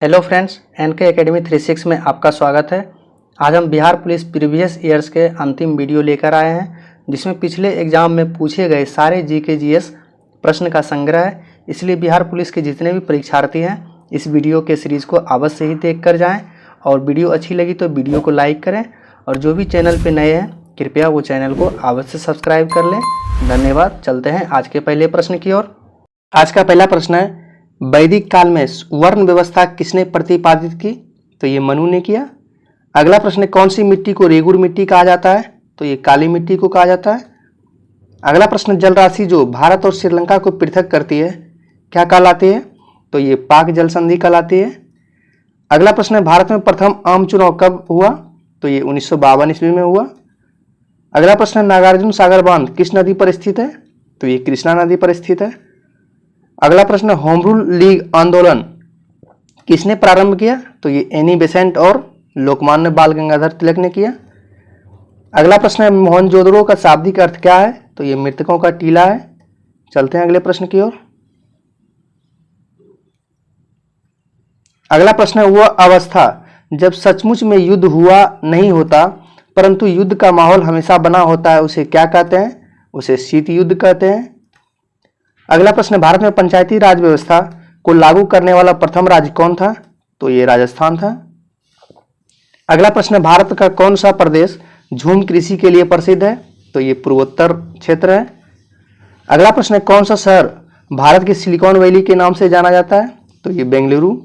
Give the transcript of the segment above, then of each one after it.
Hello friends, N K academy 36 में आपका स्वागत है। आज हम बिहार पुलिस प्रीवियस ईयर्स के अंतिम वीडियो लेकर आए हैं, जिसमें पिछले एग्जाम में पूछे गए सारे जीके जीएस प्रश्न का संग्रह है। इसलिए बिहार पुलिस के जितने भी परीक्षार्थी हैं इस वीडियो के सीरीज़ को अवश्य ही देख कर जाएँ, और वीडियो अच्छी लगी तो वीडियो को लाइक करें, और जो भी चैनल पर नए हैं कृपया वो चैनल को अवश्य सब्सक्राइब कर लें। धन्यवाद। चलते हैं आज के पहले प्रश्न की ओर। आज का पहला प्रश्न है, वैदिक काल में वर्ण व्यवस्था किसने प्रतिपादित की? तो ये मनु ने किया। अगला प्रश्न है, कौन सी मिट्टी को रेगुर मिट्टी कहा जाता है? तो ये काली मिट्टी को कहा जाता है। अगला प्रश्न, जल राशि जो भारत और श्रीलंका को पृथक करती है क्या कहलाती है? तो ये पाक जल संधि कहलाती है। अगला प्रश्न है, भारत में प्रथम आम चुनाव कब हुआ? तो ये 1952 ईस्वी में हुआ। अगला प्रश्न है, नागार्जुन सागर बांध किस नदी पर स्थित है? तो ये कृष्णा नदी पर स्थित है। अगला प्रश्न, होम रूल लीग आंदोलन किसने प्रारंभ किया? तो ये एनी बेसेंट और लोकमान्य बाल गंगाधर तिलक ने किया। अगला प्रश्न है, मोहनजोदड़ो का शाब्दिक अर्थ क्या है? तो ये मृतकों का टीला है। चलते हैं अगले प्रश्न की ओर। अगला प्रश्न है, वह अवस्था जब सचमुच में युद्ध हुआ नहीं होता परंतु युद्ध का माहौल हमेशा बना होता है उसे क्या कहते हैं? उसे शीत युद्ध कहते हैं। अगला प्रश्न, भारत में पंचायती राज व्यवस्था को लागू करने वाला प्रथम राज्य कौन था? तो ये राजस्थान था। अगला प्रश्न, भारत का कौन सा प्रदेश झूम कृषि के लिए प्रसिद्ध है? तो ये पूर्वोत्तर क्षेत्र है। अगला प्रश्न, कौन सा शहर भारत की सिलिकॉन वैली के नाम से जाना जाता है? तो ये बेंगलुरु।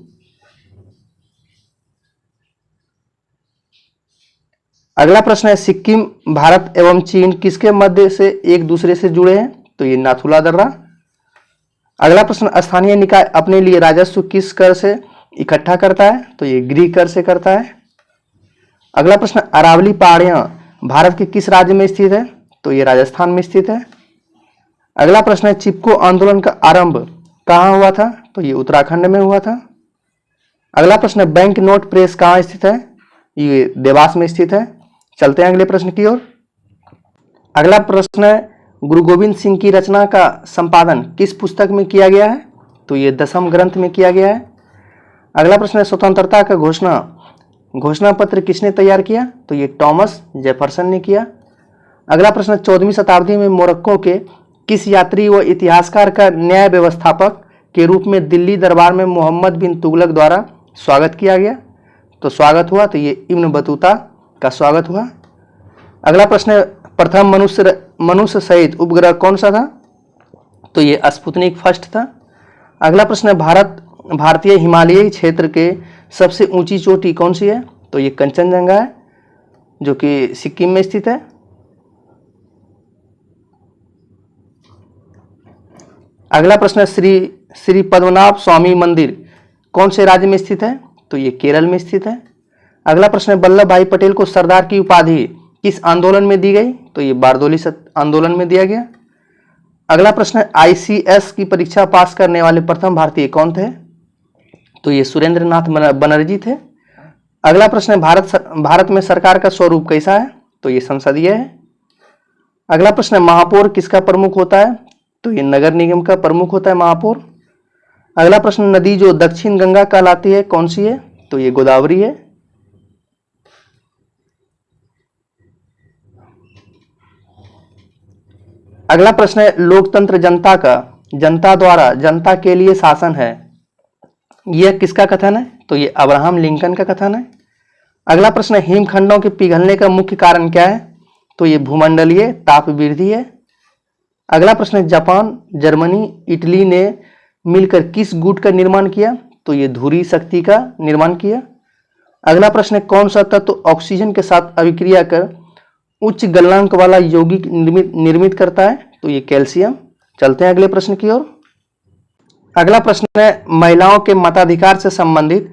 अगला प्रश्न है, सिक्किम भारत एवं चीन किसके मध्य से एक दूसरे से जुड़े हैं? तो ये नाथुला दर्रा। अगला प्रश्न, स्थानीय निकाय अपने लिए राजस्व किस कर से इकट्ठा करता है? तो ये गृह कर से करता है। अगला प्रश्न, अरावली पहाड़ियां भारत के किस राज्य में स्थित है? तो ये राजस्थान में स्थित है। अगला प्रश्न है, चिपको आंदोलन का आरंभ कहाँ हुआ था? तो ये उत्तराखंड में हुआ था। अगला प्रश्न, बैंक नोट प्रेस कहाँ स्थित है? ये देवास में स्थित है। चलते हैं अगले प्रश्न की ओर। अगला प्रश्न है, गुरु गोविंद सिंह की रचना का संपादन किस पुस्तक में किया गया है? तो ये दशम ग्रंथ में किया गया है। अगला प्रश्न है, स्वतंत्रता का घोषणा पत्र किसने तैयार किया? तो ये टॉमस जेफरसन ने किया। अगला प्रश्न, 14वीं शताब्दी में मोरक्को के किस यात्री व इतिहासकार का न्याय व्यवस्थापक के रूप में दिल्ली दरबार में मोहम्मद बिन तुगलक द्वारा स्वागत किया गया? तो स्वागत हुआ तो ये इब्न बतूता का स्वागत हुआ। अगला प्रश्न, प्रथम मनुष्य सहित उपग्रह कौन सा था? तो ये स्पुतनिक फर्स्ट था। अगला प्रश्न है, भारतीय हिमालयी क्षेत्र के सबसे ऊंची चोटी कौन सी है? तो ये कंचनजंगा है, जो कि सिक्किम में स्थित है। अगला प्रश्न है, श्री पद्मनाभ स्वामी मंदिर कौन से राज्य में स्थित है? तो ये केरल में स्थित है। अगला प्रश्न है, वल्लभ भाई पटेल को सरदार की उपाधि किस आंदोलन में दी गई? तो ये बारदोली आंदोलन में दिया गया। अगला प्रश्न है, आईसीएस की परीक्षा पास करने वाले प्रथम भारतीय कौन थे? तो ये सुरेंद्र नाथ बनर्जी थे। अगला प्रश्न है, भारत में सरकार का स्वरूप कैसा है? तो ये संसदीय है। अगला प्रश्न है, महापौर किसका प्रमुख होता है? तो ये नगर निगम का प्रमुख होता है महापौर। अगला प्रश्न, नदी जो दक्षिण गंगा कहलाती है कौन सी है? तो ये गोदावरी है। अगला प्रश्न है, लोकतंत्र जनता द्वारा जनता के लिए शासन है, यह किसका कथन है? तो ये अब्राहम लिंकन का कथन है। अगला प्रश्न है, हिमखंडों के पिघलने का मुख्य कारण क्या है? तो ये भूमंडलीय ताप वृद्धि है। अगला प्रश्न है, जापान, जर्मनी, इटली ने मिलकर किस गुट का निर्माण किया? तो ये धुरी शक्ति का निर्माण किया। अगला प्रश्न है, कौन सा तत्व ऑक्सीजन के साथ अभिक्रिया कर उच्च गलनांक वाला यौगिक निर्मित करता है? तो ये कैल्शियम। चलते हैं अगले प्रश्न की ओर। अगला प्रश्न है, महिलाओं के मताधिकार से संबंधित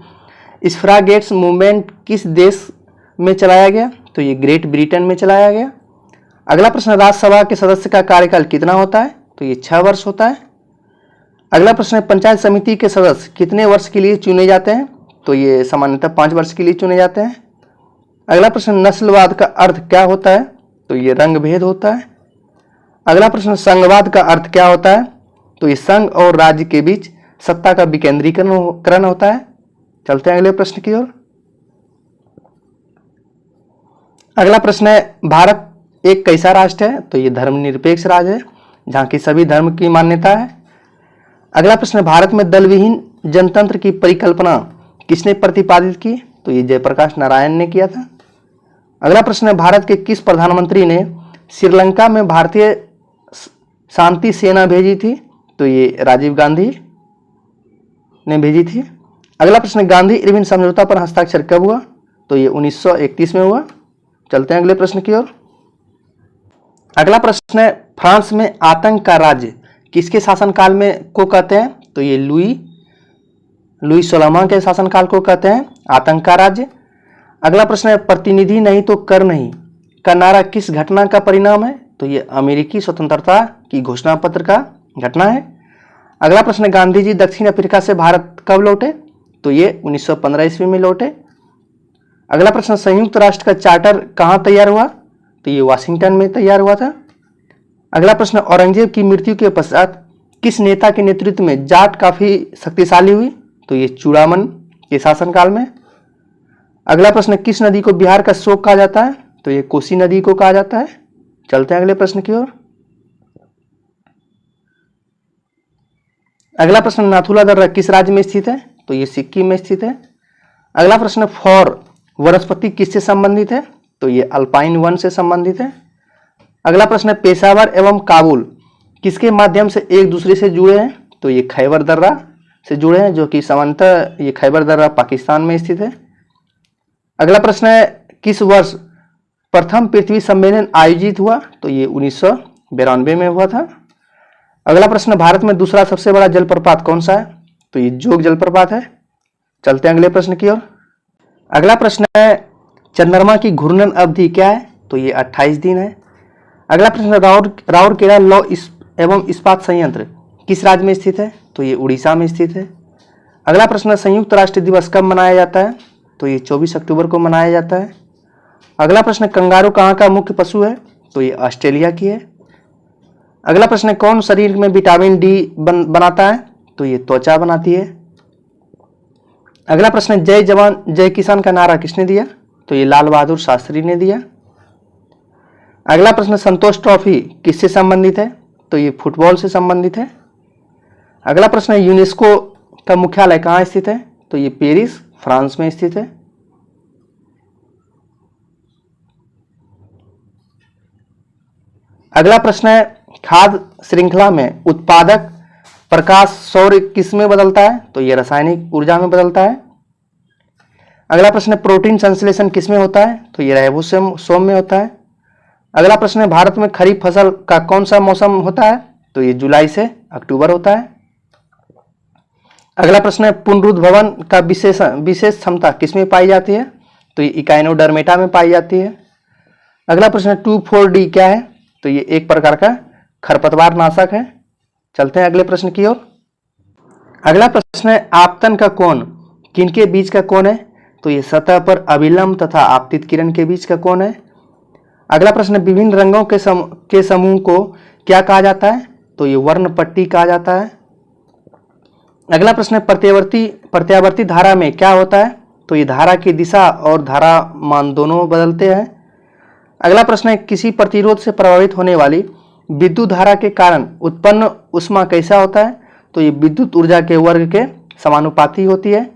सफ्रागेट्स मूवमेंट किस देश में चलाया गया? तो ये ग्रेट ब्रिटेन में चलाया गया। अगला प्रश्न, राज्यसभा के सदस्य का कार्यकाल कितना होता है? तो ये 6 वर्ष होता है। अगला प्रश्न है, पंचायत समिति के सदस्य कितने वर्ष के लिए चुने जाते हैं? तो ये सामान्यतः 5 वर्ष के लिए चुने जाते हैं। अगला प्रश्न, नस्लवाद का अर्थ क्या होता है? तो ये रंग भेद होता है। अगला प्रश्न, संघवाद का अर्थ क्या होता है? तो ये संघ और राज्य के बीच सत्ता का विकेंद्रीकरण होता है। चलते हैं अगले प्रश्न की ओर। अगला प्रश्न है, भारत एक कैसा राष्ट्र है? तो ये धर्मनिरपेक्ष राज्य है जहां की सभी धर्म की मान्यता है। अगला प्रश्न है, भारत में दल विहीन जनतंत्र की परिकल्पना किसने प्रतिपादित की? तो ये जयप्रकाश नारायण ने किया था। अगला प्रश्न है, भारत के किस प्रधानमंत्री ने श्रीलंका में भारतीय शांति सेना भेजी थी? तो ये राजीव गांधी ने भेजी थी। अगला प्रश्न, गांधी इरविन समझौता पर हस्ताक्षर कब हुआ? तो ये 1931 में हुआ। चलते हैं अगले प्रश्न की ओर। अगला प्रश्न है, फ्रांस में आतंक का राज्य किसके शासनकाल में को कहते हैं? तो ये लुई 16वां के शासनकाल को कहते हैं आतंक का राज्य। अगला प्रश्न है, प्रतिनिधि नहीं तो कर नहीं का नारा किस घटना का परिणाम है? तो ये अमेरिकी स्वतंत्रता की घोषणा पत्र का घटना है। अगला प्रश्न है, गांधी जी दक्षिण अफ्रीका से भारत कब लौटे? तो ये 1915 ईस्वी में लौटे। अगला प्रश्न, संयुक्त राष्ट्र का चार्टर कहाँ तैयार हुआ? तो ये वाशिंगटन में तैयार हुआ था। अगला प्रश्न, औरंगजेब की मृत्यु के पश्चात किस नेता के नेतृत्व में जाट काफी शक्तिशाली हुई? तो ये चूड़ामन के शासनकाल में। अगला प्रश्न, किस नदी को बिहार का शोक कहा जाता है? तो ये कोसी नदी को कहा जाता है। चलते हैं अगले प्रश्न की ओर। अगला प्रश्न, नाथुला दर्रा किस राज्य में स्थित है? तो ये सिक्किम में स्थित है। अगला प्रश्न, फॉर वनस्पति किससे संबंधित है? तो ये अल्पाइन वन से संबंधित है। अगला प्रश्न, पेशावर एवं काबुल किसके माध्यम से एक दूसरे से जुड़े हैं? तो ये खैबर दर्रा से जुड़े हैं, जो कि सामान्यतः ये खैबर दर्रा पाकिस्तान में स्थित है। अगला प्रश्न है, किस वर्ष प्रथम पृथ्वी सम्मेलन आयोजित हुआ? तो ये 1992 में हुआ था। अगला प्रश्न, भारत में दूसरा सबसे बड़ा जलप्रपात कौन सा है? तो ये जोग जलप्रपात है। चलते हैं अगले प्रश्न की ओर। अगला प्रश्न है, चंद्रमा की घूर्णन अवधि क्या है? तो ये 28 दिन है। अगला प्रश्न, राउरकेला लौह एवं इस्पात संयंत्र किस राज्य में स्थित है? तो ये उड़ीसा में स्थित है। अगला प्रश्न, संयुक्त राष्ट्र दिवस कब मनाया जाता है? तो ये 24 अक्टूबर को मनाया जाता है। अगला प्रश्न, कंगारू कहाँ का मुख्य पशु है? तो ये ऑस्ट्रेलिया की है। अगला प्रश्न, कौन शरीर में विटामिन डी बनाता है? तो ये त्वचा बनाती है। अगला प्रश्न, जय जवान जय किसान का नारा किसने दिया? तो ये लाल बहादुर शास्त्री ने दिया। अगला प्रश्न, संतोष ट्रॉफी किससे संबंधित है? तो ये फुटबॉल से संबंधित है। अगला प्रश्न, यूनेस्को का मुख्यालय कहाँ स्थित है? तो ये पेरिस फ्रांस में स्थित है। अगला प्रश्न है, खाद्य श्रृंखला में उत्पादक प्रकाश सौर किस में बदलता है? तो ये रासायनिक ऊर्जा में बदलता है। अगला प्रश्न, प्रोटीन संश्लेषण किस में होता है? तो ये राइबोसोम में होता है। अगला प्रश्न है, भारत में खरीफ फसल का कौन सा मौसम होता है? तो ये जुलाई से अक्टूबर होता है। अगला प्रश्न है, पुनरुद्भवन का विशेष क्षमता किसमें पाई जाती है? तो ये इकाइनोडर्मेटा में पाई जाती है। अगला प्रश्न, 2,4-D क्या है? तो ये एक प्रकार का खरपतवार नाशक है। चलते हैं अगले प्रश्न की ओर। अगला प्रश्न है, आपतन का कोण किनके बीच का कोण है? तो ये सतह पर अभिलंब तथा आपतित किरण के बीच का कोण है। अगला प्रश्न, विभिन्न रंगों के समूह को क्या कहा जाता है? तो ये वर्ण पट्टी कहा जाता है। अगला प्रश्न, प्रत्यावर्ती धारा में क्या होता है? तो ये धारा की दिशा और धारा मान दोनों बदलते हैं। अगला प्रश्न है, किसी प्रतिरोध से प्रभावित होने वाली विद्युत धारा के कारण उत्पन्न ऊष्मा कैसा होता है? तो ये विद्युत ऊर्जा के वर्ग के समानुपाती होती है।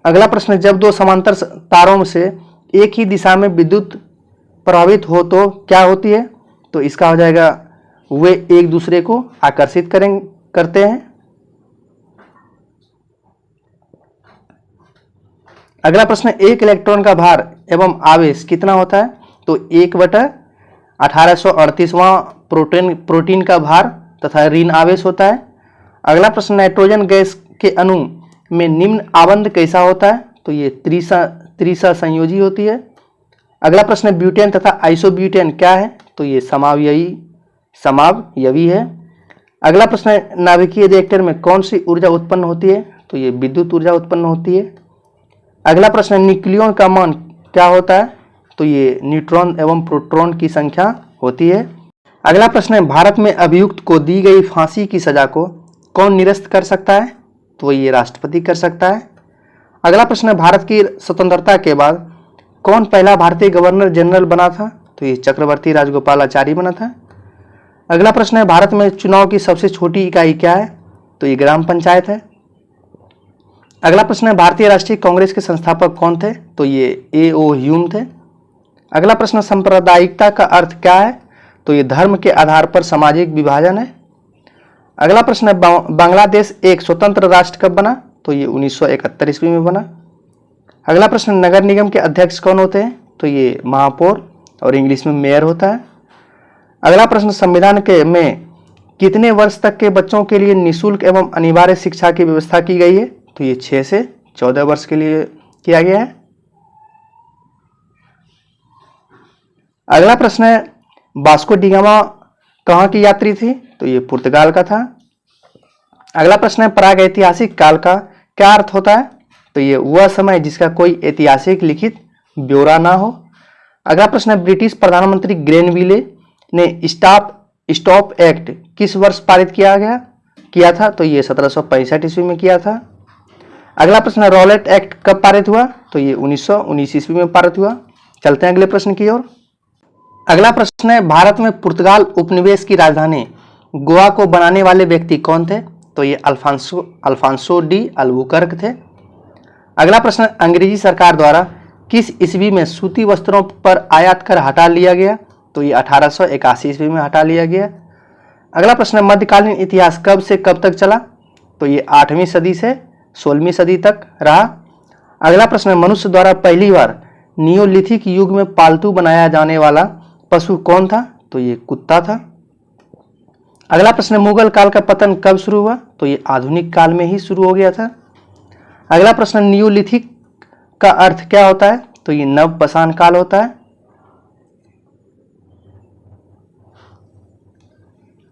अगला प्रश्न, जब दो समांतर तारों से एक ही दिशा में विद्युत प्रभावित हो तो क्या होती है? तो इसका हो जाएगा वे एक दूसरे को आकर्षित करते हैं। अगला प्रश्न, एक इलेक्ट्रॉन का भार एवं आवेश कितना होता है? तो 1/1838वां प्रोटीन का भार तथा ऋण आवेश होता है। अगला प्रश्न, नाइट्रोजन गैस के अणु में निम्न आबंध कैसा होता है? तो ये त्रिसा संयोजी होती है। अगला प्रश्न, ब्यूटेन तथा आइसोब्यूटेन क्या है? तो ये समावयवी है। अगला प्रश्न, नाभिकीय रिएक्टर में कौन सी ऊर्जा उत्पन्न होती है? तो ये विद्युत ऊर्जा उत्पन्न होती है। अगला प्रश्न, न्यूक्लियन का मान क्या होता है? तो ये न्यूट्रॉन एवं प्रोटॉन की संख्या होती है। अगला प्रश्न है, भारत में अभियुक्त को दी गई फांसी की सजा को कौन निरस्त कर सकता है? तो ये राष्ट्रपति कर सकता है। अगला प्रश्न है, भारत की स्वतंत्रता के बाद कौन पहला भारतीय गवर्नर जनरल बना था? तो ये चक्रवर्ती राजगोपालाचारी बना था। अगला प्रश्न है, भारत में चुनाव की सबसे छोटी इकाई क्या है? तो ये ग्राम पंचायत है। अगला प्रश्न है, भारतीय राष्ट्रीय कांग्रेस के संस्थापक कौन थे? तो ये A.O. ह्यूम थे। अगला प्रश्न, सांप्रदायिकता का अर्थ क्या है? तो ये धर्म के आधार पर सामाजिक विभाजन है। अगला प्रश्न है, बांग्लादेश एक स्वतंत्र राष्ट्र कब बना? तो ये 1971 ईस्वी में बना। अगला प्रश्न, नगर निगम के अध्यक्ष कौन होते हैं? तो ये महापौर और इंग्लिश में मेयर होता है। अगला प्रश्न, संविधान के में कितने वर्ष तक के बच्चों के लिए निःशुल्क एवं अनिवार्य शिक्षा की व्यवस्था की गई है? तो ये 6 से 14 वर्ष के लिए किया गया है। अगला प्रश्न है, वास्को डी गामा कहाँ की यात्री थी? तो ये पुर्तगाल का था। अगला प्रश्न है, प्राग ऐतिहासिक काल का क्या अर्थ होता है? तो ये वह समय जिसका कोई ऐतिहासिक लिखित ब्यौरा ना हो। अगला प्रश्न है, ब्रिटिश प्रधानमंत्री ग्रेनविले ने स्टॉप एक्ट किस वर्ष पारित किया था? तो ये 1765 ईस्वी में किया था। अगला प्रश्न है, रॉलेट एक्ट कब पारित हुआ? तो ये 1919 ईस्वी में पारित हुआ। चलते हैं अगले प्रश्न की ओर। अगला प्रश्न है, भारत में पुर्तगाल उपनिवेश की राजधानी गोवा को बनाने वाले व्यक्ति कौन थे? तो ये अल्फांसो डी अल्बुकर्क थे। अगला प्रश्न, अंग्रेजी सरकार द्वारा किस ईस्वी में सूती वस्त्रों पर आयात कर हटा लिया गया? तो ये 1881 ईस्वी में हटा लिया गया। अगला प्रश्न, मध्यकालीन इतिहास कब से कब तक चला? तो ये 8वीं सदी से 16वीं सदी तक रहा। अगला प्रश्न, मनुष्य द्वारा पहली बार नियोलिथिक युग में पालतू बनाया जाने वाला पशु कौन था? तो ये कुत्ता था। अगला प्रश्न, मुगल काल का पतन कब शुरू हुआ? तो ये आधुनिक काल में ही शुरू हो गया था। अगला प्रश्न, नियोलिथिक का अर्थ क्या होता है? तो ये नवपाषाण काल होता है।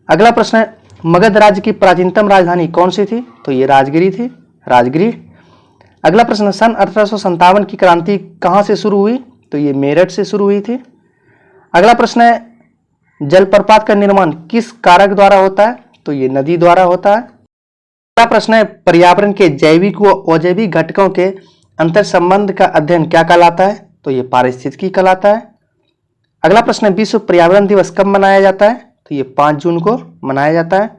अगला प्रश्न है, मगध राज्य की प्राचीनतम राजधानी कौन सी थी? तो ये राजगिरी थी, राजगिरी। अगला प्रश्न, सन 1857 की क्रांति कहां से शुरू हुई? तो ये मेरठ से शुरू हुई थी। अगला प्रश्न है, जलप्रपात का निर्माण किस कारक द्वारा होता है? तो ये नदी द्वारा होता है। अगला प्रश्न है, पर्यावरण के जैविक व अजैविक घटकों के अंतर संबंध का अध्ययन क्या कहलाता है? तो ये पारिस्थितिकी कहलाता है। अगला प्रश्न है, विश्व पर्यावरण दिवस कब मनाया जाता है? तो ये 5 जून को मनाया जाता है।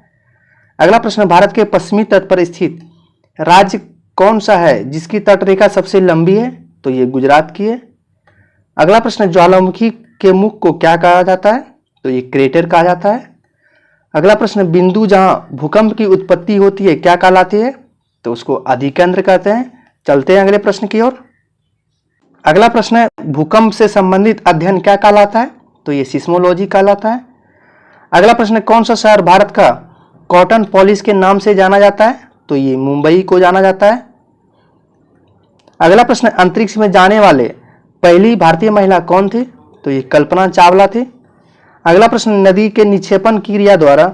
अगला प्रश्न, भारत के पश्चिमी तट पर स्थित राज्य कौन सा है जिसकी तटरेखा सबसे लंबी है? तो ये गुजरात की है। अगला प्रश्न, ज्वालामुखी के मुख को क्या कहा जाता है? तो ये क्रेटर कहा जाता है। अगला प्रश्न, बिंदु जहां भूकंप की उत्पत्ति होती है क्या कहलाती है? तो उसको अधिकेंद्र कहते हैं। चलते हैं अगले प्रश्न की ओर। अगला प्रश्न है, भूकंप से संबंधित अध्ययन क्या कहलाता है? तो ये सिस्मोलॉजी कहलाता है। अगला प्रश्न, कौन सा शहर भारत का कॉटन पॉलिश के नाम से जाना जाता है? तो ये मुंबई को जाना जाता है। अगला प्रश्न, अंतरिक्ष में जाने वाले पहली भारतीय महिला कौन थी? तो ये कल्पना चावला थी। अगला प्रश्न, नदी के निक्षेपण की क्रिया द्वारा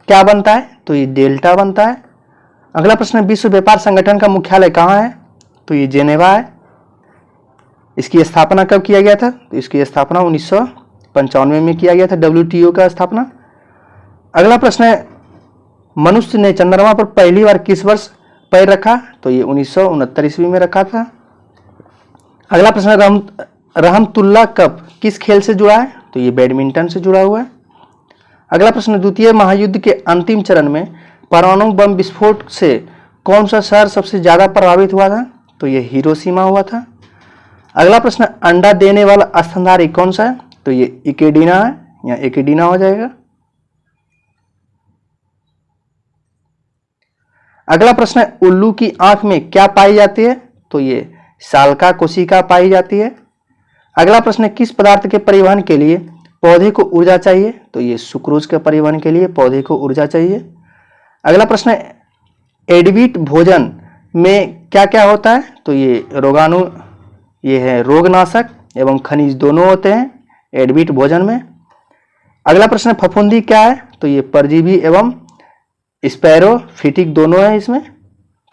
क्या बनता है? तो ये डेल्टा बनता है। अगला प्रश्न, विश्व व्यापार संगठन का मुख्यालय कहाँ है? तो ये जेनेवा है। इसकी स्थापना कब किया गया था? तो इसकी स्थापना 1995 में किया गया था, WTO का स्थापना। अगला प्रश्न है, मनुष्य ने चंद्रमा पर पहली बार किस वर्ष पैर रखा? तो ये 1969 ईस्वी में रखा था। अगला प्रश्न, रहमतुल्लाह कप किस खेल से जुड़ा है? तो ये बैडमिंटन से जुड़ा हुआ है। अगला प्रश्न, द्वितीय महायुद्ध के अंतिम चरण में परमाणु बम विस्फोट से कौन सा शहर सबसे ज्यादा प्रभावित हुआ था? तो ये हिरोशिमा हुआ था। अगला प्रश्न, अंडा देने वाला स्तनधारी कौन सा है? तो ये इकेडिना है, या एकेडिना हो जाएगा। अगला प्रश्न है, उल्लू की आंख में क्या पाई जाती है? तो ये साल्का कोशिका पाई जाती है। अगला प्रश्न है, किस पदार्थ के परिवहन के लिए पौधे को ऊर्जा चाहिए? तो ये सुक्रोज के परिवहन के लिए पौधे को ऊर्जा चाहिए। अगला प्रश्न है, एडविट भोजन में क्या क्या होता है? तो ये है रोगनाशक एवं खनिज दोनों होते हैं एडविट भोजन में। अगला प्रश्न, फफूंदी क्या है? तो ये परजीवी एवं स्पैरोफिटिक दोनों है इसमें।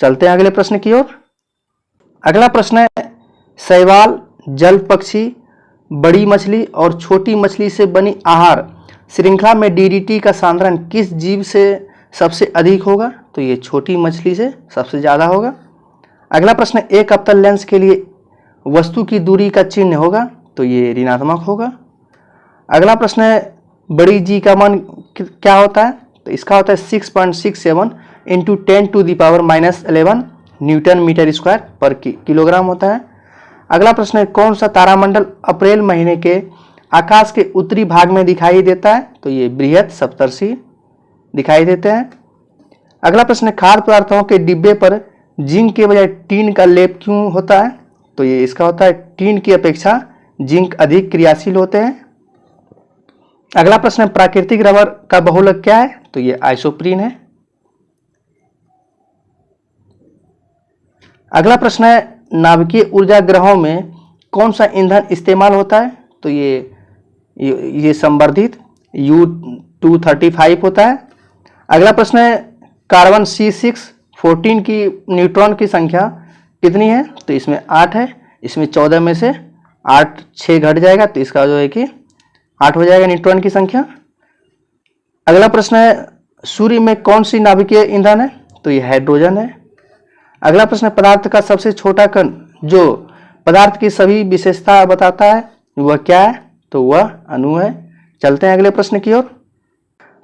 चलते हैं अगले प्रश्न की ओर। अगला प्रश्न है, शैवाल, जल पक्षी, बड़ी मछली और छोटी मछली से बनी आहार श्रृंखला में DDT का सांद्रण किस जीव से सबसे अधिक होगा? तो ये छोटी मछली से सबसे ज्यादा होगा। अगला प्रश्न है, एक अवतल लेंस के लिए वस्तु की दूरी का चिन्ह होगा, तो ये ऋणात्मक होगा। अगला प्रश्न है, बड़ी जी का मान क्या होता है, तो इसका होता है 6.67 इंटू 10⁻⁻11 न्यूटन मीटर स्क्वायर पर किलोग्राम होता है। अगला प्रश्न है, कौन सा तारामंडल अप्रैल महीने के आकाश के उत्तरी भाग में दिखाई देता है, तो ये बृहत सप्तर्षि दिखाई देते हैं। अगला प्रश्न है, खाद्य पदार्थों के डिब्बे पर जिंक के बजाय टीन का लेप क्यों होता है, तो ये इसका होता है टीन की अपेक्षा जिंक अधिक क्रियाशील होते हैं। अगला प्रश्न है, प्राकृतिक रबर का बहुलक क्या है, तो ये आइसोप्रीन है। अगला प्रश्न है, नाभिकीय ऊर्जा ग्रहों में कौन सा ईंधन इस्तेमाल होता है, तो ये संवर्धित U-235 होता है। अगला प्रश्न है, कार्बन C614 की न्यूट्रॉन की संख्या कितनी है, तो इसमें 8 है। इसमें 14 में से 8 6 घट जाएगा, तो इसका जो है कि 8 हो जाएगा न्यूट्रॉन की संख्या। अगला प्रश्न है, सूर्य में कौन सी नाभिकीय ईंधन है, तो ये हाइड्रोजन है। अगला प्रश्न है, पदार्थ का सबसे छोटा कण जो पदार्थ की सभी विशेषता बताता है वह क्या है, तो वह अणु है। चलते हैं अगले प्रश्न की ओर।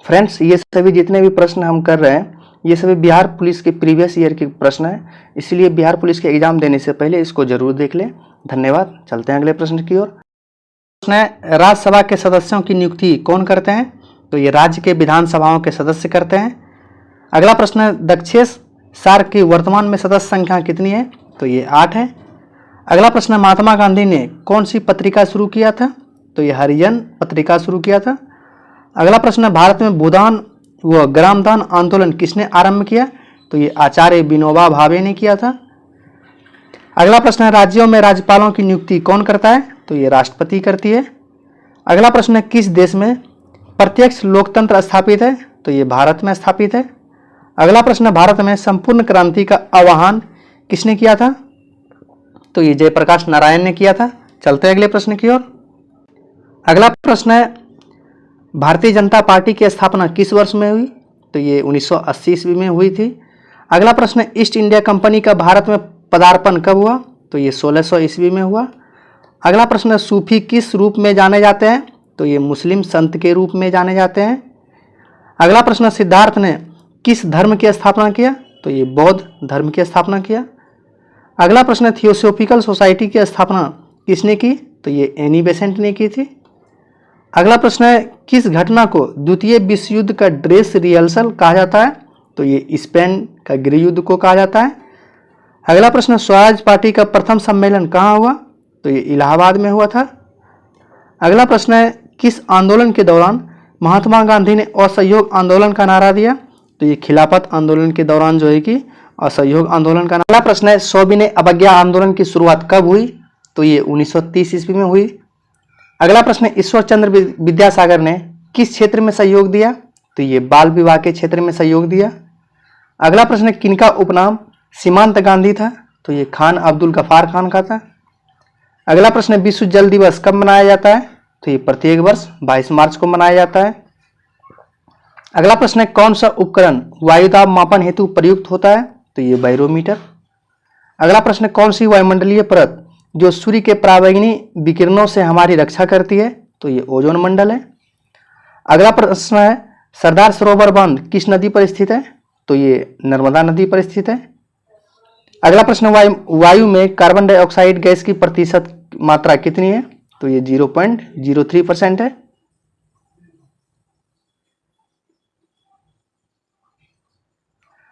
फ्रेंड्स, ये सभी जितने भी प्रश्न हम कर रहे हैं ये सभी बिहार पुलिस के प्रीवियस ईयर के प्रश्न है, इसलिए बिहार पुलिस के एग्जाम देने से पहले इसको जरूर देख लें। धन्यवाद। चलते हैं अगले प्रश्न की ओर। प्रश्न है, राज्यसभा के सदस्यों की नियुक्ति कौन करते हैं, तो ये राज्य के विधानसभाओं के सदस्य करते हैं। अगला प्रश्न है, दक्षेश सार्क की वर्तमान में सदस्य संख्या कितनी है, तो ये 8 है। अगला प्रश्न है, महात्मा गांधी ने कौन सी पत्रिका शुरू किया था, तो ये हरिजन पत्रिका शुरू किया था। अगला प्रश्न है, भारत में भूदान व ग्रामदान आंदोलन किसने आरंभ किया, तो ये आचार्य विनोबा भावे ने किया था। अगला प्रश्न है, राज्यों में राज्यपालों की नियुक्ति कौन करता है, तो ये राष्ट्रपति करती है। अगला प्रश्न है, किस देश में प्रत्यक्ष लोकतंत्र स्थापित है, तो ये भारत में स्थापित है। अगला प्रश्न है, भारत में संपूर्ण क्रांति का आह्वान किसने किया था, तो ये जयप्रकाश नारायण ने किया था। चलते हैं अगले प्रश्न की ओर। अगला प्रश्न है, भारतीय जनता पार्टी की स्थापना किस वर्ष में हुई, तो ये 1980 ईस्वी में हुई थी। अगला प्रश्न है, ईस्ट इंडिया कंपनी का भारत में पदार्पण कब हुआ, तो ये 1600 ईस्वी में हुआ। अगला प्रश्न है, सूफी किस रूप में जाने जाते हैं, तो ये मुस्लिम संत के रूप में जाने जाते हैं। अगला प्रश्न है, सिद्धार्थ ने किस धर्म की स्थापना किया, तो ये बौद्ध धर्म की स्थापना किया। अगला प्रश्न है, थियोसॉफिकल सोसाइटी की स्थापना किसने की, तो ये एनी बेसेंट ने की थी। अगला प्रश्न है, किस घटना को द्वितीय विश्व युद्ध का ड्रेस रिहर्सल कहा जाता है, तो ये स्पेन का गृह युद्ध को कहा जाता है। अगला प्रश्न, स्वराज पार्टी का प्रथम सम्मेलन कहाँ हुआ, तो ये इलाहाबाद में हुआ था। अगला प्रश्न है, किस आंदोलन के दौरान महात्मा गांधी ने असहयोग आंदोलन का नारा दिया, तो ये खिलाफत आंदोलन के दौरान जो है कि असहयोग आंदोलन का। अगला प्रश्न है, सविनय अवज्ञा आंदोलन की शुरुआत कब हुई, तो ये 1930 ईस्वी में हुई। अगला प्रश्न है, ईश्वर चंद्र विद्यासागर ने किस क्षेत्र में सहयोग दिया, तो ये बाल विवाह के क्षेत्र में सहयोग दिया। अगला प्रश्न है, किनका उपनाम सीमांत गांधी था, तो ये खान अब्दुल गफार खान का था। अगला प्रश्न है, विश्व जल दिवस कब मनाया जाता है, तो ये प्रत्येक वर्ष 22 मार्च को मनाया जाता है। अगला प्रश्न है, कौन सा उपकरण वायुदाब मापन हेतु प्रयुक्त होता है, तो ये बैरोमीटर। अगला प्रश्न है, कौन सी वायुमंडलीय परत जो सूर्य के पराबैंगनी विकिरणों से हमारी रक्षा करती है, तो ये ओजोन मंडल है। अगला प्रश्न है, सरदार सरोवर बांध किस नदी पर स्थित है, तो ये नर्मदा नदी पर स्थित है। अगला प्रश्न, वायु में कार्बन डाइऑक्साइड गैस की प्रतिशत मात्रा कितनी है, तो ये 0.03% है।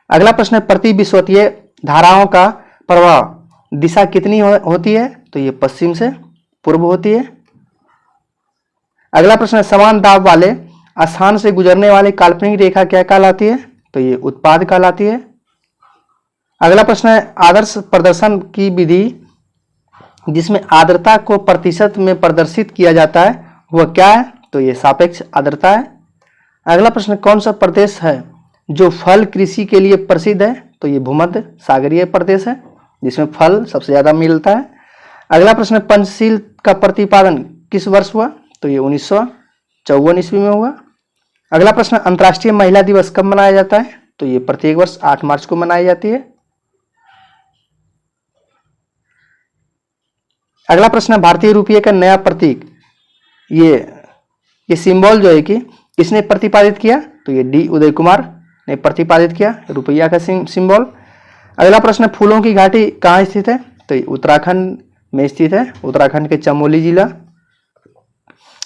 अगला प्रश्न है, प्रति विषुवतीय धाराओं का प्रवाह दिशा कितनी होती है, तो ये पश्चिम से पूर्व होती है। अगला प्रश्न है, समान दाब वाले स्थान से गुजरने वाली काल्पनिक रेखा क्या कहलाती है, तो ये उत्पाद कहलाती है। अगला प्रश्न है, आदर्श प्रदर्शन की विधि जिसमें आर्द्रता को प्रतिशत में प्रदर्शित किया जाता है वह क्या है, तो ये सापेक्ष आर्द्रता है। अगला प्रश्न, कौन सा प्रदेश है जो फल कृषि के लिए प्रसिद्ध है, तो ये भूमध्य सागरीय प्रदेश है जिसमें फल सबसे ज्यादा मिलता है। अगला प्रश्न, पंचशील का प्रतिपादन किस वर्ष हुआ, तो ये 1954 ईस्वी में हुआ। अगला प्रश्न, अंतर्राष्ट्रीय महिला दिवस कब मनाया जाता है, तो ये प्रत्येक वर्ष 8 मार्च को मनाई जाती है। अगला प्रश्न है भारतीय रुपये का नया प्रतीक, ये सिंबल जो है कि किसने प्रतिपादित किया? तो ये डी उदय कुमार ने प्रतिपादित किया रुपया का सिंबल। अगला प्रश्न, फूलों की घाटी कहाँ स्थित है? तो ये उत्तराखंड में स्थित है, उत्तराखंड के चमोली जिला।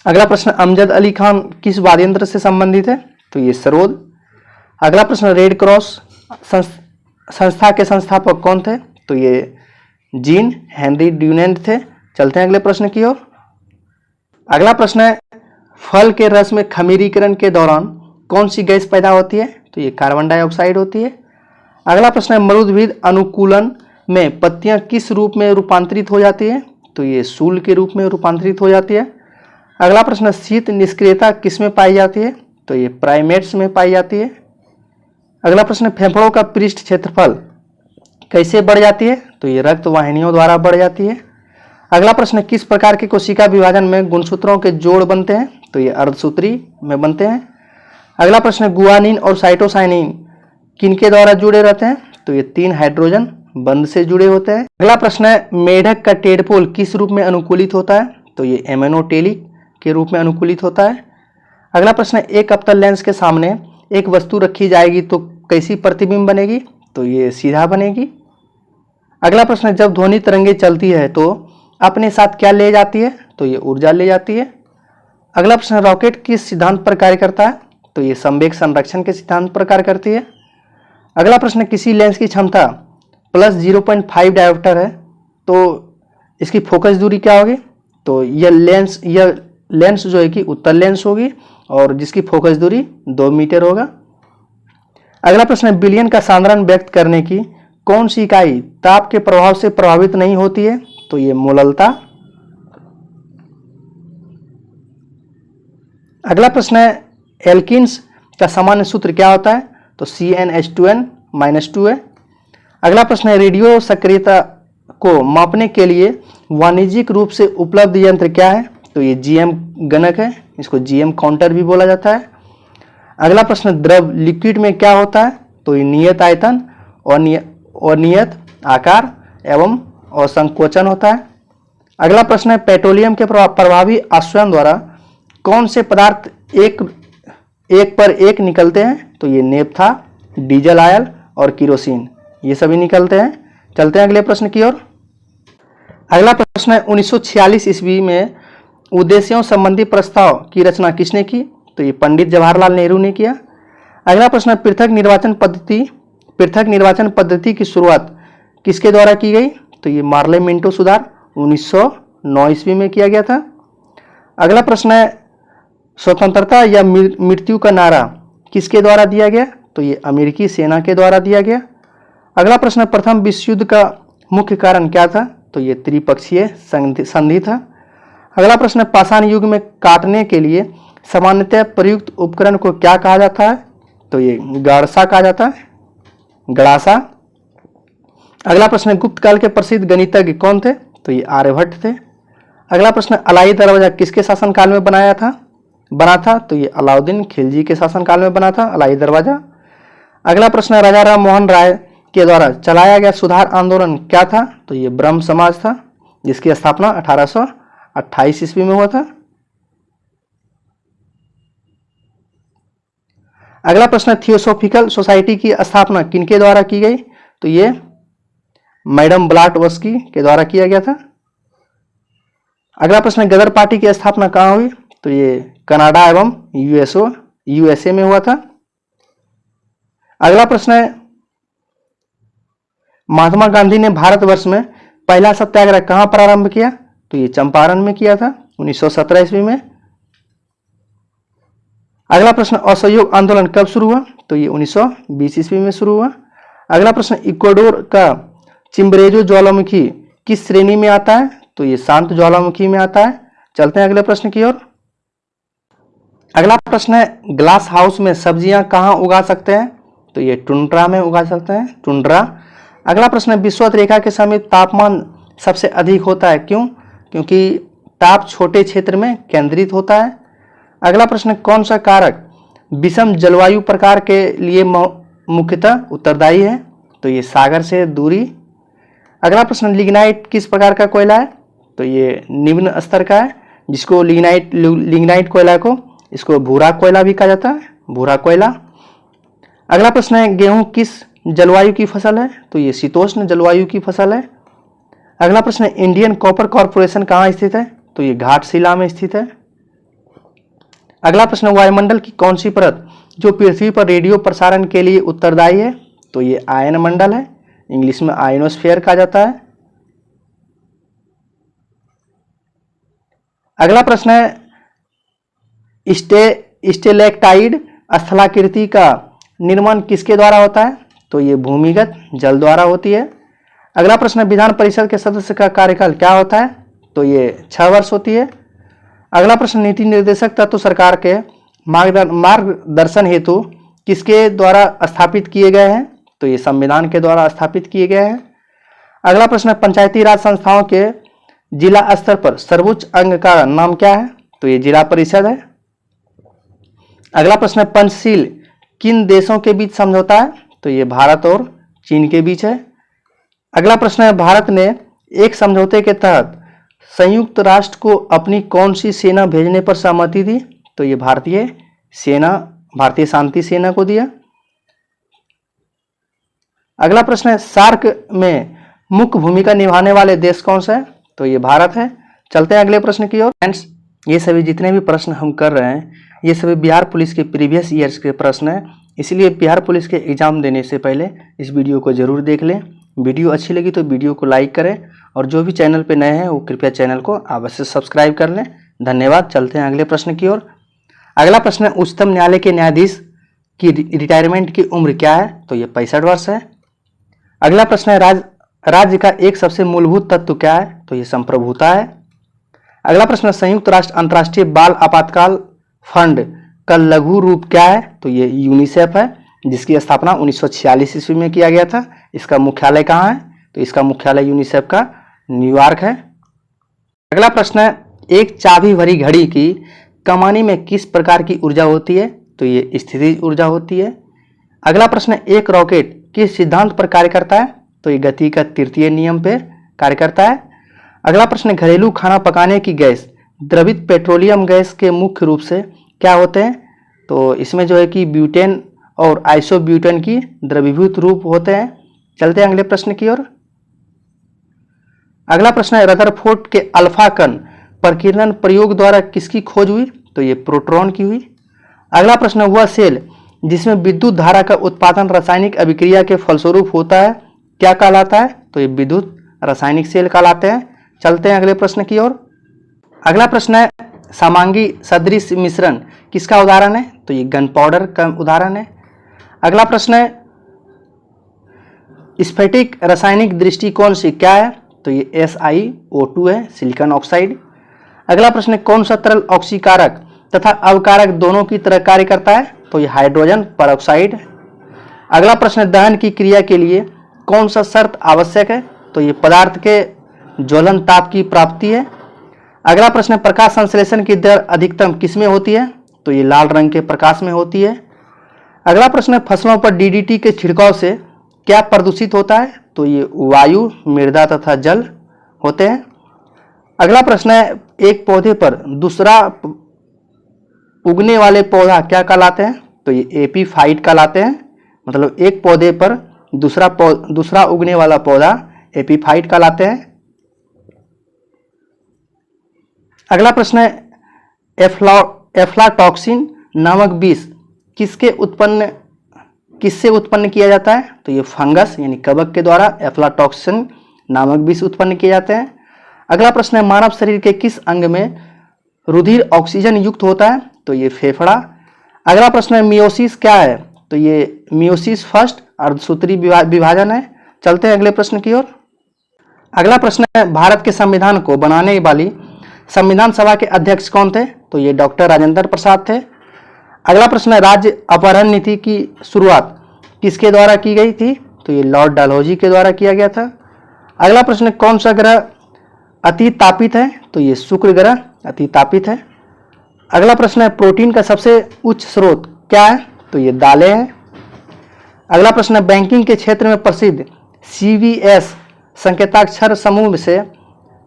अगला प्रश्न, अमजद अली खान किस वाद्य यंत्र से संबंधित है? तो ये सरोद। अगला प्रश्न, रेड क्रॉस संस्था के संस्थापक कौन थे? तो ये जीन हेनरी ड्यूनेंट थे। चलते हैं अगले प्रश्न की ओर। अगला प्रश्न है, फल के रस में खमीरीकरण के दौरान कौन सी गैस पैदा होती है? तो ये कार्बन डाइऑक्साइड होती है। अगला प्रश्न है, मरुद्भिद अनुकूलन में पत्तियां किस रूप में रूपांतरित हो जाती है? तो ये सूल के रूप में रूपांतरित हो जाती है। अगला प्रश्न, शीत निष्क्रियता किस में पाई जाती है? तो ये प्राइमेट्स में पाई जाती है। अगला प्रश्न, फेफड़ों का पृष्ठ क्षेत्रफल कैसे बढ़ जाती है? तो ये रक्त वाहिनियों द्वारा बढ़ जाती है। अगला प्रश्न, किस प्रकार के कोशिका विभाजन में गुणसूत्रों के जोड़ बनते हैं? तो ये अर्धसूत्री में बनते हैं। अगला प्रश्न, गुआनिन और साइटोसाइनिन किनके द्वारा जुड़े रहते हैं? तो ये 3 हाइड्रोजन बंध से जुड़े होते हैं। अगला प्रश्न है, मेढक का टेडपोल किस रूप में अनुकूलित होता है? तो ये एमेनोटेलिक के रूप में अनुकूलित होता है। अगला प्रश्न है, एक अवतल लेंस के सामने एक वस्तु रखी जाएगी तो कैसी प्रतिबिंब बनेगी? तो ये सीधा बनेगी। अगला प्रश्न है, जब ध्वनि तरंगे चलती है तो अपने साथ क्या ले जाती है? तो ये ऊर्जा ले जाती है। अगला प्रश्न, रॉकेट किस सिद्धांत पर कार्य करता है? तो ये संवेग संरक्षण के सिद्धांत पर कार्य करती है। अगला प्रश्न, किसी लेंस की क्षमता प्लस 0.5 डायोप्टर है तो इसकी फोकस दूरी क्या होगी? तो यह लेंस जो है कि उत्तल लेंस होगी और जिसकी फोकस दूरी 2 मीटर होगा। अगला प्रश्न, विलयन का साधारण व्यक्त करने की कौन सी इकाई ताप के प्रभाव से प्रभावित नहीं होती है? तो ये मोललता। अगला प्रश्न है, एल्किन्स का सामान्य सूत्र क्या होता है? तो CnH2n-2 है। अगला प्रश्न है, रेडियो सक्रियता को मापने के लिए वाणिज्यिक रूप से उपलब्ध यंत्र क्या है? तो ये GM गणक है, इसको GM काउंटर भी बोला जाता है। अगला प्रश्न, द्रव लिक्विड में क्या होता है? तो ये नियत आयतन और नियत आकार एवं असंकोचन होता है। अगला प्रश्न है, पेट्रोलियम के प्रभावी आश्वयन द्वारा कौन से पदार्थ एक पर एक निकलते हैं? तो ये नेफ्था, डीजल ऑयल और किरोसिन, ये सभी निकलते हैं। चलते हैं अगले प्रश्न की ओर। अगला प्रश्न है, 1946 ईस्वी में उद्देश्यों संबंधी प्रस्ताव की रचना किसने की? तो ये पंडित जवाहरलाल नेहरू ने किया। अगला प्रश्न है, पृथक निर्वाचन पद्धति की शुरुआत किसके द्वारा की गई? तो ये मार्ले मिंटो सुधार 1909 ईस्वी में किया गया था। अगला प्रश्न है, स्वतंत्रता या मृत्यु का नारा किसके द्वारा दिया गया? तो ये अमेरिकी सेना के द्वारा दिया गया। अगला प्रश्न, प्रथम विश्व युद्ध का मुख्य कारण क्या था? तो ये त्रिपक्षीय संधि था। अगला प्रश्न, पाषाण युग में काटने के लिए सामान्यतः प्रयुक्त उपकरण को क्या कहा जाता है? तो ये गाड़सा कहा जाता है, गड़ासा। अगला प्रश्न, गुप्त काल के प्रसिद्ध गणितज्ञ कौन थे? तो ये आर्यभट्ट थे। अगला प्रश्न, अलाई दरवाजा किसके शासनकाल में बना था? तो ये अलाउद्दीन खिलजी के शासनकाल में बना था अलाई दरवाजा। अगला प्रश्न, राजा राम मोहन राय के द्वारा चलाया गया सुधार आंदोलन क्या था? तो ये ब्रह्म समाज था, जिसकी स्थापना 1828 ईस्वी में हुआ था। अगला प्रश्न, थियोसॉफिकल सोसाइटी की स्थापना किनके द्वारा की गई? तो ये मैडम ब्लाटवस्की के द्वारा किया गया था। अगला प्रश्न, गदर पार्टी की स्थापना कहाँ हुई? तो ये कनाडा एवं यूएसए में हुआ था। अगला प्रश्न है, महात्मा गांधी ने भारतवर्ष में पहला सत्याग्रह कहाँ प्रारंभ किया? तो ये चंपारण में किया था 1917 ईस्वी में। अगला प्रश्न, असहयोग आंदोलन कब शुरू हुआ? तो ये 1920 ईस्वी में शुरू हुआ। अगला प्रश्न, इक्वाडोर का चिम्बरेजो ज्वालामुखी किस श्रेणी में आता है? तो ये शांत ज्वालामुखी में आता है। चलते हैं अगले प्रश्न की ओर। अगला प्रश्न है, ग्लास हाउस में सब्जियां कहाँ उगा सकते हैं? तो ये टुंड्रा में उगा सकते हैं, टुंड्रा। अगला प्रश्न है, विषुवत रेखा के समीप तापमान सबसे अधिक होता है, क्यों? क्योंकि ताप छोटे क्षेत्र में केंद्रित होता है। अगला प्रश्न, कौन सा कारक विषम जलवायु प्रकार के लिए मुख्यतः उत्तरदायी है? तो ये सागर से दूरी। अगला प्रश्न, लिग्नाइट किस प्रकार का कोयला है? तो ये निम्न स्तर का है, जिसको लिग्नाइट कोयला को इसको भूरा कोयला भी कहा जाता है, भूरा कोयला। अगला प्रश्न है गेहूं किस जलवायु की फसल है, तो ये शीतोष्ण जलवायु की फसल है। अगला प्रश्न है इंडियन कॉपर कॉरपोरेशन कहाँ स्थित है, तो ये घाटशिला में स्थित है। अगला प्रश्न वायुमंडल की कौन सी परत जो पृथ्वी पर रेडियो प्रसारण के लिए उत्तरदायी है, तो ये आयन मंडल है, इंग्लिश में आयनोस्फीयर कहा जाता है। अगला प्रश्न है स्टेलेक्टाइड स्थलाकृति का निर्माण किसके द्वारा होता है, तो ये भूमिगत जल द्वारा होती है। अगला प्रश्न है विधान परिषद के सदस्य का कार्यकाल क्या होता है, तो ये 6 वर्ष होती है। अगला प्रश्न नीति निर्देशक तत्व सरकार के मार्गदर्शन हेतु किसके द्वारा स्थापित किए गए हैं, तो ये संविधान के द्वारा स्थापित किए गए हैं। अगला प्रश्न है पंचायती राज संस्थाओं के जिला स्तर पर सर्वोच्च अंग का नाम क्या है, तो ये जिला परिषद है। अगला प्रश्न है पंचशील किन देशों के बीच समझौता है, तो ये भारत और चीन के बीच है। अगला प्रश्न है भारत ने एक समझौते के तहत संयुक्त राष्ट्र को अपनी कौन सी सेना भेजने पर सहमति दी, तो ये भारतीय शांति सेना को दिया। अगला प्रश्न है सार्क में मुख्य भूमिका निभाने वाले देश कौन सा है, तो ये भारत है। चलते हैं अगले प्रश्न की ओर। फ्रेंड्स, ये सभी जितने भी प्रश्न हम कर रहे हैं ये सभी बिहार पुलिस के प्रीवियस ईयर्स के प्रश्न हैं, इसलिए बिहार पुलिस के एग्जाम देने से पहले इस वीडियो को जरूर देख लें। वीडियो अच्छी लगी तो वीडियो को लाइक करें और जो भी चैनल पे नए हैं वो कृपया चैनल को अवश्य सब्सक्राइब कर लें। धन्यवाद। चलते हैं अगले प्रश्न की ओर। अगला प्रश्न है उच्चतम न्यायालय के न्यायाधीश की रिटायरमेंट की उम्र क्या है, तो ये 65 वर्ष है। अगला प्रश्न है राज्य का एक सबसे मूलभूत तत्व क्या है, तो ये संप्रभुता है। अगला प्रश्न है संयुक्त राष्ट्र अंतर्राष्ट्रीय बाल आपातकाल फंड का लघु रूप क्या है, तो ये यूनिसेफ है, जिसकी स्थापना 1946 ईस्वी में किया गया था। इसका मुख्यालय कहाँ है, तो इसका मुख्यालय यूनिसेफ का न्यूयॉर्क है। अगला प्रश्न है एक चाबी भरी घड़ी की कमानी में किस प्रकार की ऊर्जा होती है, तो ये स्थितिज ऊर्जा होती है। अगला प्रश्न है एक रॉकेट किस सिद्धांत पर कार्य करता है, तो ये गति का तृतीय नियम पे कार्य करता है। अगला प्रश्न है घरेलू खाना पकाने की गैस द्रवित पेट्रोलियम गैस के मुख्य रूप से क्या होते हैं, तो इसमें जो है कि ब्यूटेन और आइसोब्यूटेन की द्रवीभूत रूप होते हैं। चलते हैं अगले प्रश्न की ओर। अगला प्रश्न है रदरफोर्ड के अल्फा कण प्रकीर्णन प्रयोग द्वारा किसकी खोज हुई, तो ये प्रोटॉन की हुई। अगला प्रश्न है वह सेल जिसमें विद्युत धारा का उत्पादन रासायनिक अभिक्रिया के फलस्वरूप होता है क्या कहलाता है, तो ये विद्युत रासायनिक सेल कहलाते हैं। चलते हैं अगले प्रश्न की ओर। अगला प्रश्न है समांगी सदृश मिश्रण किसका उदाहरण है, तो ये गन पाउडर का उदाहरण है। अगला प्रश्न है स्फटिक रासायनिक दृष्टिकोण से क्या है, तो ये SiO2 है, सिलिकॉन ऑक्साइड। अगला प्रश्न है कौन सा तरल ऑक्सीकारक तथा अवकारक दोनों की तरह कार्य करता है, तो ये हाइड्रोजन परऑक्साइड। अगला प्रश्न है दहन की क्रिया के लिए कौन सा शर्त आवश्यक है, तो ये पदार्थ के ज्वलन ताप की प्राप्ति है। अगला प्रश्न है प्रकाश संश्लेषण की दर अधिकतम किसमें होती है, तो ये लाल रंग के प्रकाश में होती है। अगला प्रश्न है फसलों पर DDT के छिड़काव से क्या प्रदूषित होता है, तो ये वायु, मृदा तथा जल होते हैं। अगला प्रश्न है एक पौधे पर दूसरा उगने वाले पौधा क्या कहलाते हैं, तो ये एपीफाइट कहलाते हैं। मतलब एक पौधे पर दूसरा उगने वाला पौधा एपीफाइट कहलाते हैं। अगला प्रश्न है एफ्लाटॉक्सिन नामक विष किससे उत्पन्न किया जाता है, तो ये फंगस यानी कवक के द्वारा एफ्लाटॉक्सिन नामक विष उत्पन्न किए जाते हैं। अगला प्रश्न है मानव शरीर के किस अंग में रुधिर ऑक्सीजन युक्त होता है, तो ये फेफड़ा। अगला प्रश्न है मियोसिस क्या है, तो ये मियोसिस फर्स्ट अर्धसूत्री विभाजन है। चलते हैं अगले प्रश्न की ओर। अगला प्रश्न है भारत के संविधान को बनाने वाली संविधान सभा के अध्यक्ष कौन थे, तो ये डॉक्टर राजेंद्र प्रसाद थे। अगला प्रश्न है राज्य अपहरण नीति की शुरुआत किसके द्वारा की गई थी, तो ये लॉर्ड डलहौजी के द्वारा किया गया था। अगला प्रश्न है कौन सा ग्रह अति तापित है, तो ये शुक्र ग्रह अति तापित है। अगला प्रश्न है प्रोटीन का सबसे उच्च स्रोत क्या है, तो ये दालें हैं। अगला प्रश्न है बैंकिंग के क्षेत्र में प्रसिद्ध CVS संकेताक्षर समूह से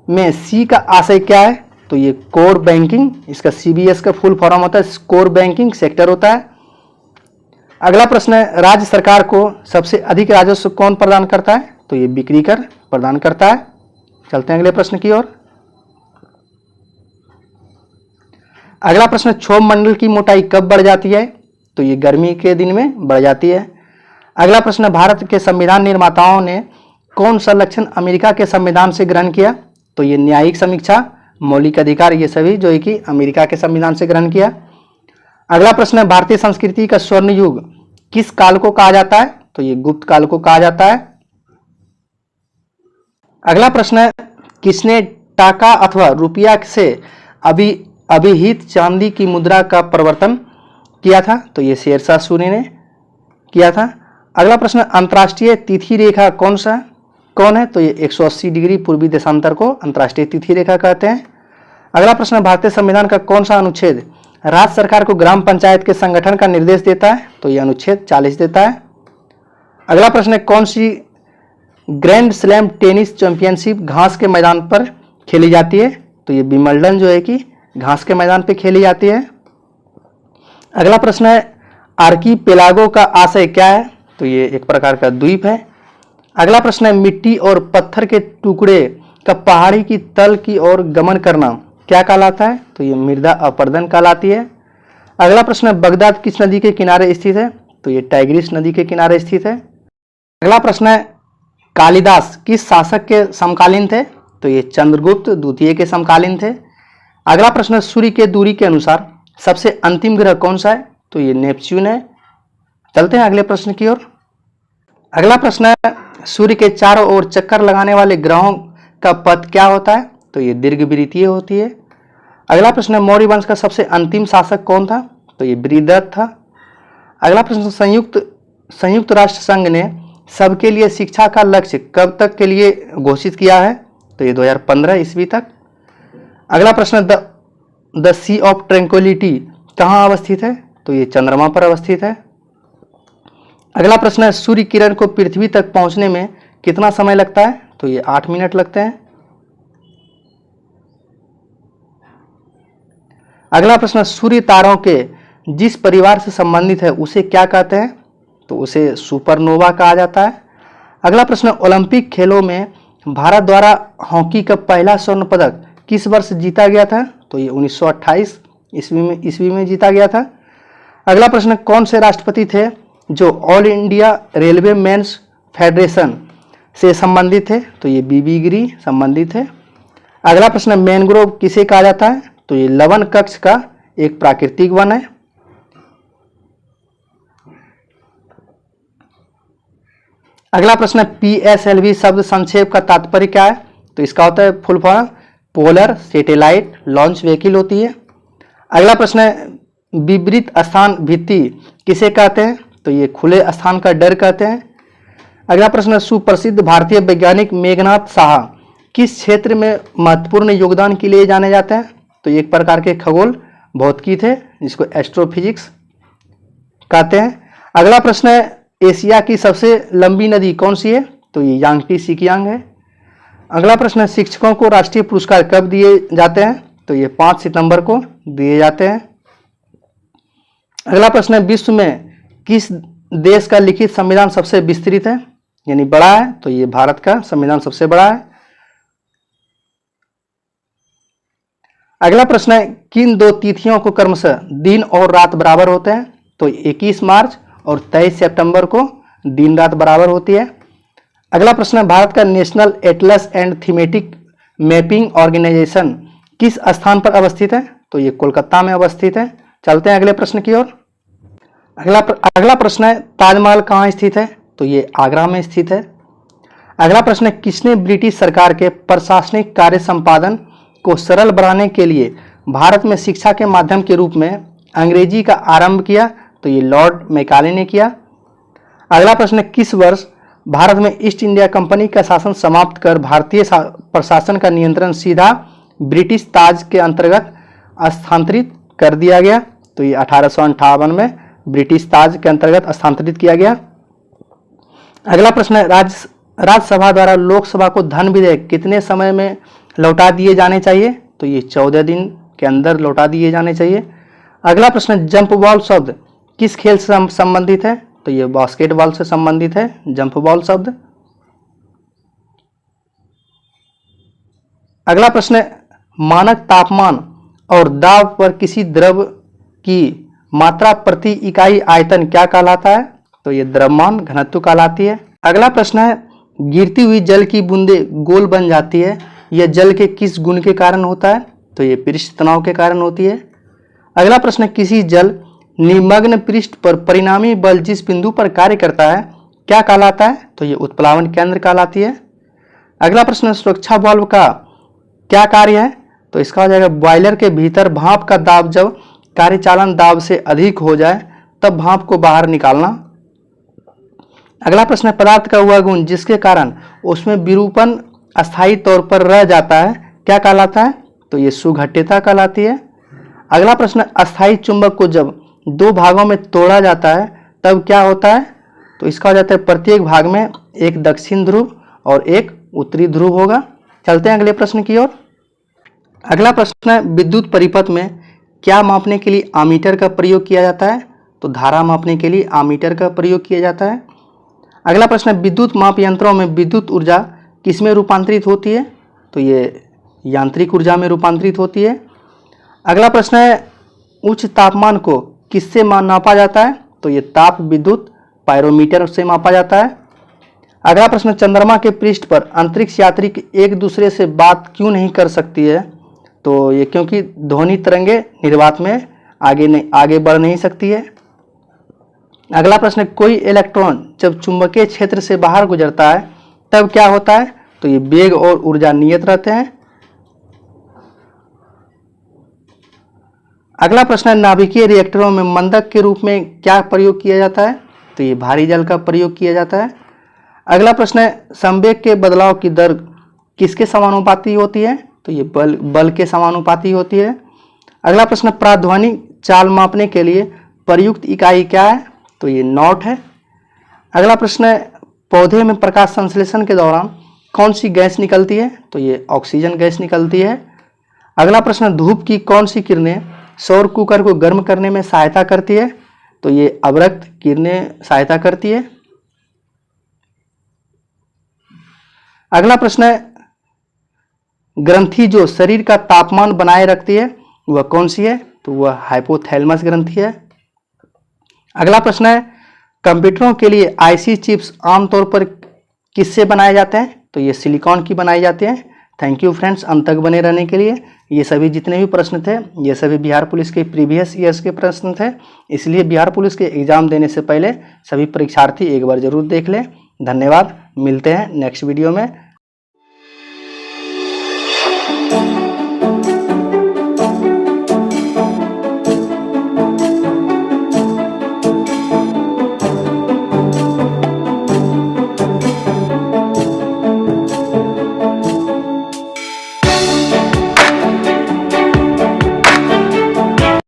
में सी का आशय क्या है? तो ये कोर बैंकिंग, इसका सीबीएस का फुल फॉर्म होता है कोर बैंकिंग सेक्टर होता है। अगला प्रश्न है, राज्य सरकार को सबसे अधिक राजस्व कौन प्रदान करता है? तो ये बिक्री कर प्रदान करता है। चलते हैं अगले प्रश्न की ओर। अगला प्रश्न, क्षोभ मंडल की मोटाई कब बढ़ जाती है? तो ये गर्मी के दिन में बढ़ जाती है। अगला प्रश्न, भारत के संविधान निर्माताओं ने कौन सा लक्षण अमेरिका के संविधान से ग्रहण किया? तो ये न्यायिक समीक्षा, मौलिक अधिकार, ये सभी जो है कि अमेरिका के संविधान से ग्रहण किया। अगला प्रश्न है, भारतीय संस्कृति का स्वर्ण युग किस काल को कहा जाता है? तो ये गुप्त काल को कहा जाता है। अगला प्रश्न है, किसने टाका अथवा रुपया से अभिहित चांदी की मुद्रा का प्रवर्तन किया था? तो ये शेरशाह सूरी ने किया था। अगला प्रश्न, अंतर्राष्ट्रीय तिथि रेखा कौन है? तो ये 180 डिग्री पूर्वी देशांतर को अंतर्राष्ट्रीय तिथि रेखा कहते हैं। अगला प्रश्न, भारतीय संविधान का कौन सा अनुच्छेद राज्य सरकार को ग्राम पंचायत के संगठन का निर्देश देता है? तो ये अनुच्छेद 40 देता है। अगला प्रश्न है, कौन सी ग्रैंड स्लैम टेनिस चैंपियनशिप घास के मैदान पर खेली जाती है? तो ये विंबलडन जो है कि घास के मैदान पर खेली जाती है। अगला प्रश्न है, आर्कीपेलागो का आशय क्या है? तो ये एक प्रकार का द्वीप है। अगला प्रश्न है, मिट्टी और पत्थर के टुकड़े का पहाड़ी की तल की ओर गमन करना क्या कहलाता है? तो ये मृदा अपरदन कहलाती है। अगला प्रश्न है, बगदाद किस नदी के किनारे स्थित है? तो ये टाइग्रिस नदी के किनारे स्थित है। अगला प्रश्न है, कालिदास किस शासक के समकालीन थे? तो ये चंद्रगुप्त द्वितीय के समकालीन थे। अगला प्रश्न है, सूर्य के दूरी के अनुसार सबसे अंतिम ग्रह कौन सा है? तो ये नेपच्यून है। चलते हैं अगले प्रश्न की ओर। अगला प्रश्न है, सूर्य के चारों ओर चक्कर लगाने वाले ग्रहों का पथ क्या होता है? तो ये दीर्घवृत्तीय होती है। अगला प्रश्न है, मौर्य वंश का सबसे अंतिम शासक कौन था? तो ये बृहदत्त था। अगला प्रश्न, संयुक्त राष्ट्र संघ ने सबके लिए शिक्षा का लक्ष्य कब तक के लिए घोषित किया है? तो ये 2015 ईस्वी तक। अगला प्रश्न, द सी ऑफ ट्रैंक्विलिटी कहाँ अवस्थित है? तो ये चंद्रमा पर अवस्थित है। अगला प्रश्न है, सूर्य किरण को पृथ्वी तक पहुंचने में कितना समय लगता है? तो ये 8 मिनट लगते हैं। अगला प्रश्न, सूर्य तारों के जिस परिवार से संबंधित है उसे क्या कहते हैं? तो उसे सुपरनोवा कहा जाता है। अगला प्रश्न, ओलंपिक खेलों में भारत द्वारा हॉकी का पहला स्वर्ण पदक किस वर्ष जीता गया था? तो ये 1928 ईस्वी में जीता गया था। अगला प्रश्न, कौन से राष्ट्रपति थे जो all India railway men's federation से संबंधित थे? तो ये बीबी गिरी संबंधित है। अगला प्रश्न, मैनग्रोव किसे कहा जाता है? तो ये लवण कक्ष का एक प्राकृतिक वन है। अगला प्रश्न, PSLV शब्द संक्षेप का तात्पर्य क्या है? तो इसका होता है full form polar satellite launch vehicle होती है। अगला प्रश्न है, विपरीत स्थान भित्ति किसे कहते हैं? तो ये खुले स्थान का डर कहते हैं। अगला प्रश्न, सुप्रसिद्ध भारतीय वैज्ञानिक मेघनाथ साहा किस क्षेत्र में महत्वपूर्ण योगदान के लिए जाने जाते हैं? तो एक प्रकार के खगोल भौतिकी थे जिसको एस्ट्रोफिजिक्स कहते हैं। अगला प्रश्न है, एशिया की सबसे लंबी नदी कौन सी है? तो ये यांगटी सिकियांग है। अगला प्रश्न है, शिक्षकों को राष्ट्रीय पुरस्कार कब दिए जाते हैं? तो ये 5 सितंबर को दिए जाते हैं। अगला प्रश्न है, विश्व में किस देश का लिखित संविधान सबसे विस्तृत है यानी बड़ा है? तो ये भारत का संविधान सबसे बड़ा है। अगला प्रश्न है, किन 2 तिथियों को क्रमशः दिन और रात बराबर होते हैं? तो 21 मार्च और 23 सितंबर को दिन रात बराबर होती है। अगला प्रश्न है, भारत का national atlas and thematic mapping organisation किस स्थान पर अवस्थित है? तो ये कोलकाता में अवस्थित है। चलते हैं अगले प्रश्न की ओर। अगला प्रश्न है, ताजमहल कहाँ स्थित है? तो ये आगरा में स्थित है। अगला प्रश्न है, किसने ब्रिटिश सरकार के प्रशासनिक कार्य संपादन को सरल बनाने के लिए भारत में शिक्षा के माध्यम के रूप में अंग्रेजी का आरंभ किया? तो ये लॉर्ड मैकाले ने किया। अगला प्रश्न है, किस वर्ष भारत में ईस्ट इंडिया कंपनी का शासन समाप्त कर भारतीय प्रशासन का नियंत्रण सीधा ब्रिटिश ताज के अंतर्गत स्थानांतरित कर दिया गया? तो ये 1858 में ब्रिटिश ताज के अंतर्गत स्थानांतरित किया गया। अगला प्रश्न है, राज्यसभा द्वारा लोकसभा को धन विधेयक कितने समय में लौटा दिए जाने चाहिए? तो ये 14 दिन के अंदर लौटा दिए जाने चाहिए। अगला प्रश्न, जंप बॉल शब्द किस खेल से संबंधित है? तो ये बास्केटबॉल से संबंधित है जंप बॉल शब्द। अगला प्रश्न, मानक तापमान और दाब पर किसी द्रव की मात्रा प्रति इकाई आयतन क्या कहलाता है? तो ये द्रव्यमान घनत्व कहलाती है। अगला प्रश्न है, गिरती हुई जल की बूंदें गोल बन जाती है, यह जल के किस गुण के कारण होता है? तो ये पृष्ठ तनाव के कारण होती है। अगला प्रश्न, किसी जल निमग्न पृष्ठ पर परिणामी बल जिस बिंदु पर कार्य करता है क्या कहलाता है? तो ये उत्प्लावन केंद्र कहलाती है। अगला प्रश्न, सुरक्षा वाल्व का क्या कार्य है? तो इसका हो जाएगा बॉयलर के भीतर भाप का दाब जब कार्यचालन दाब से अधिक हो जाए तब भाप को बाहर निकालना। अगला प्रश्न, पदार्थ का वह गुण जिसके कारण उसमें विरूपण अस्थायी तौर पर रह जाता है क्या कहलाता है? तो ये सुघट्यता कहलाती है। अगला प्रश्न, अस्थायी चुंबक को जब दो भागों में तोड़ा जाता है तब क्या होता है? तो इसका हो जाता है प्रत्येक भाग में एक दक्षिण ध्रुव और एक उत्तरी ध्रुव होगा। चलते हैं अगले प्रश्न की ओर। अगला प्रश्न है, विद्युत परिपथ में क्या मापने के लिए आमीटर का प्रयोग किया जाता है? तो धारा मापने के लिए आमीटर का प्रयोग किया जाता है। अगला प्रश्न है, विद्युत माप यंत्रों में विद्युत ऊर्जा किसमें रूपांतरित होती है? तो ये यांत्रिक ऊर्जा में रूपांतरित होती है। अगला प्रश्न है, उच्च तापमान को किससे नापा जाता है? तो ये ताप विद्युत पायरोमीटर से मापा जाता है। अगला प्रश्न, चंद्रमा के पृष्ठ पर अंतरिक्ष यात्री एक दूसरे से बात क्यों नहीं कर सकती है? तो ये क्योंकि ध्वनि तरंगे निर्वात में आगे बढ़ नहीं सकती है। अगला प्रश्न, कोई इलेक्ट्रॉन जब चुंबकीय क्षेत्र से बाहर गुजरता है तब क्या होता है? तो ये वेग और ऊर्जा नियत रहते हैं। अगला प्रश्न है, नाभिकीय रिएक्टरों में मंदक के रूप में क्या प्रयोग किया जाता है? तो ये भारी जल का प्रयोग किया जाता है। अगला प्रश्न है, संवेग के बदलाव की दर किसके समानुपाती होती है? तो ये बल के समानुपाती होती है। अगला प्रश्न, प्राध्वनिक चाल मापने के लिए प्रयुक्त इकाई क्या है? तो ये नॉट है। अगला प्रश्न है, पौधे में प्रकाश संश्लेषण के दौरान कौन सी गैस निकलती है? तो ये ऑक्सीजन गैस निकलती है। अगला प्रश्न, धूप की कौन सी किरणें सौर कुकर को गर्म करने में सहायता करती है? तो ये अवरक्त किरणें सहायता करती है। अगला प्रश्न है, ग्रंथि जो शरीर का तापमान बनाए रखती है वह कौन सी है? तो वह हाइपोथैलेमस ग्रंथि है। अगला प्रश्न है, कंप्यूटरों के लिए आईसी चिप्स आमतौर पर किससे बनाए जाते हैं? तो ये सिलिकॉन की बनाई जाती हैं। थैंक यू फ्रेंड्स, अंत तक बने रहने के लिए। ये सभी जितने भी प्रश्न थे ये सभी बिहार पुलिस के प्रीवियस ईयर्स के प्रश्न थे, इसलिए बिहार पुलिस के एग्जाम देने से पहले सभी परीक्षार्थी एक बार जरूर देख लें। धन्यवाद, मिलते हैं नेक्स्ट वीडियो में।